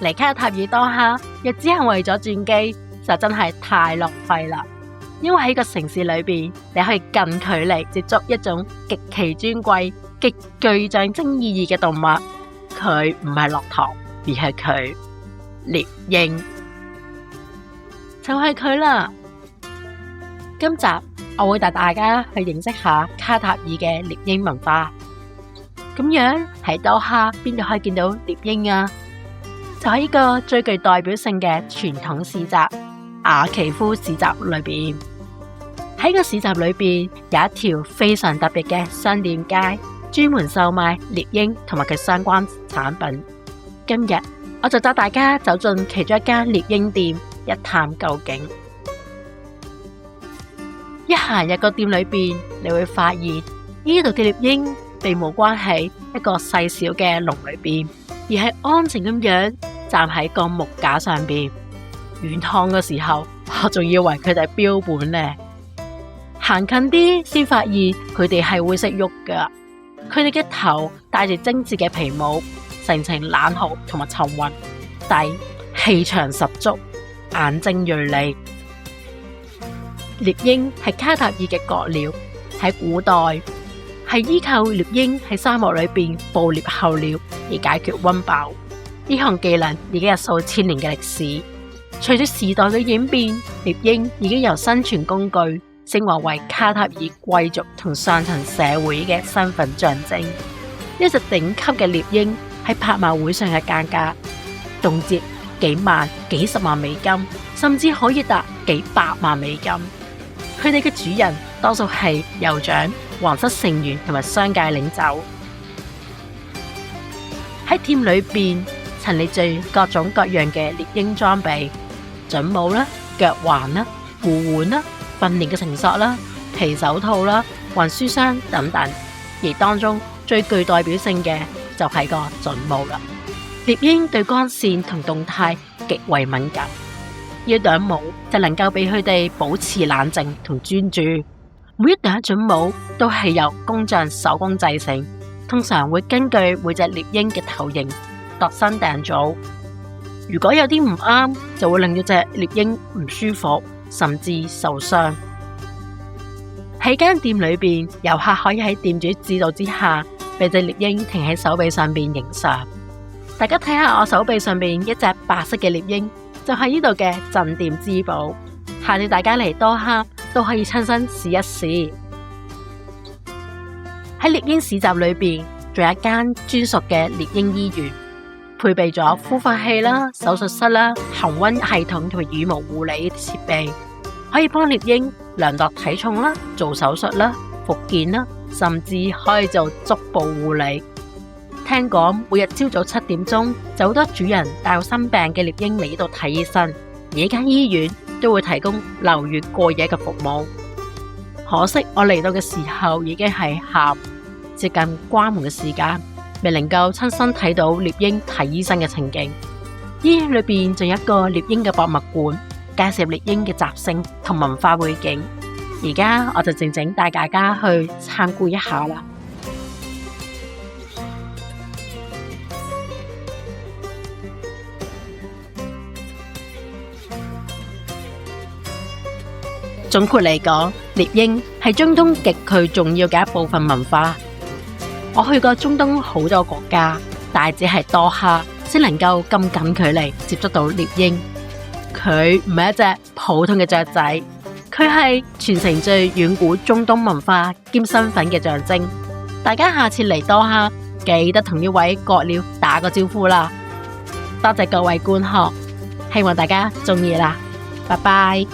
嚟卡塔爾多哈，若只係為咗轉機，就真係太浪費啦。因為喺個城市裏邊，你可以近距離接觸一種極其尊貴、極具象徵意義嘅動物。佢唔係駱駝，而係佢獵鷹，就係佢啦。今集我會帶大家去認識下卡塔爾嘅獵鷹文化。咁樣喺多哈邊度可以見到獵鷹啊？就喺呢個最具代表性嘅傳統市集雅奇夫市集裏邊。喺個市集裏邊有一條非常特別嘅商店街，專門售賣獵鷹同埋佢相關產品。今日我就帶大家走進其中一間獵鷹店，一探究竟。一行入個店裏邊，你會發現呢度嘅獵鷹並冇關喺一個細小嘅籠裏邊，而係安靜咁樣站喺個木架上邊。遠看嘅時候，我仲以為佢哋係標本呢。行近啲先發現佢哋係會識喐噶。佢哋嘅頭戴住精緻嘅皮帽，神情冷酷同埋沉穩，底氣場十足，眼睛銳利。獵鷹係卡塔爾嘅國鳥，喺古代係依靠獵鷹喺沙漠裏邊捕獵候鳥而解決溫飽。呢項技能已經有數千年嘅歷史。隨住時代嘅演變，獵鷹已經由生存工具升華為卡塔爾貴族同上層社會嘅身份象徵。一隻頂級嘅獵鷹喺拍賣會上嘅價格動輒幾萬、幾十萬美金，甚至可以達幾百萬美金。佢哋嘅主人多數係酋長、皇室成員同埋商界領袖。喺店裏邊陳列住各種各樣嘅獵鷹裝備，準帽啦、腳環啦、護腕啦、訓練嘅繩索啦、皮手套啦、運輸箱等等。而當中最具代表性嘅就係個準帽啦。獵鷹對光線同動態極為敏感，呢一頂帽就能夠俾佢哋保持冷靜同專注。每一頂準帽都係由工匠手工製成，通常會根據每隻獵鷹嘅頭型度身訂造。如果有啲唔啱，就會令到隻獵鷹唔舒服，甚至受傷。喺間店裏邊，遊客可以喺店主指導之下，俾隻獵鷹停喺手臂上邊影相。大家睇下我手臂上邊一隻白色嘅獵鷹，就係呢度嘅鎮店之寶。下次大家嚟多哈都可以親身試一試。喺獵鷹市集裏邊，仲有一間專屬嘅獵鷹醫院，配備咗孵化器啦、手術室啦、恆溫系統同埋羽毛護理設備，可以幫獵鷹量度體重啦、做手術啦、復健啦，甚至可以做足部護理。聽講每日朝早7點鐘，就好多主人帶有生病嘅獵鷹嚟呢度睇醫生，而呢間醫院都會提供留院過夜嘅服務。可惜我嚟到嘅時候已經係下午，接近關門嘅時間，未能夠親身睇到獵鷹睇醫生嘅情景。醫院裏邊仲有一個獵鷹嘅博物館，介紹獵鷹嘅習性同文化背景。而家我就靜靜帶大家去參觀一下啦。總括嚟講，獵鷹係中東極具重要嘅一部分文化。我去過中東好多國家，但只係多哈先能夠咁近距離接觸到獵鷹。佢唔係一隻普通嘅雀仔，佢係傳承最遠古中東文化兼身份嘅象徵。大家下次嚟多哈，記得同呢位國鳥打個招呼啦。多謝各位觀看，希望大家鍾意啦，拜拜。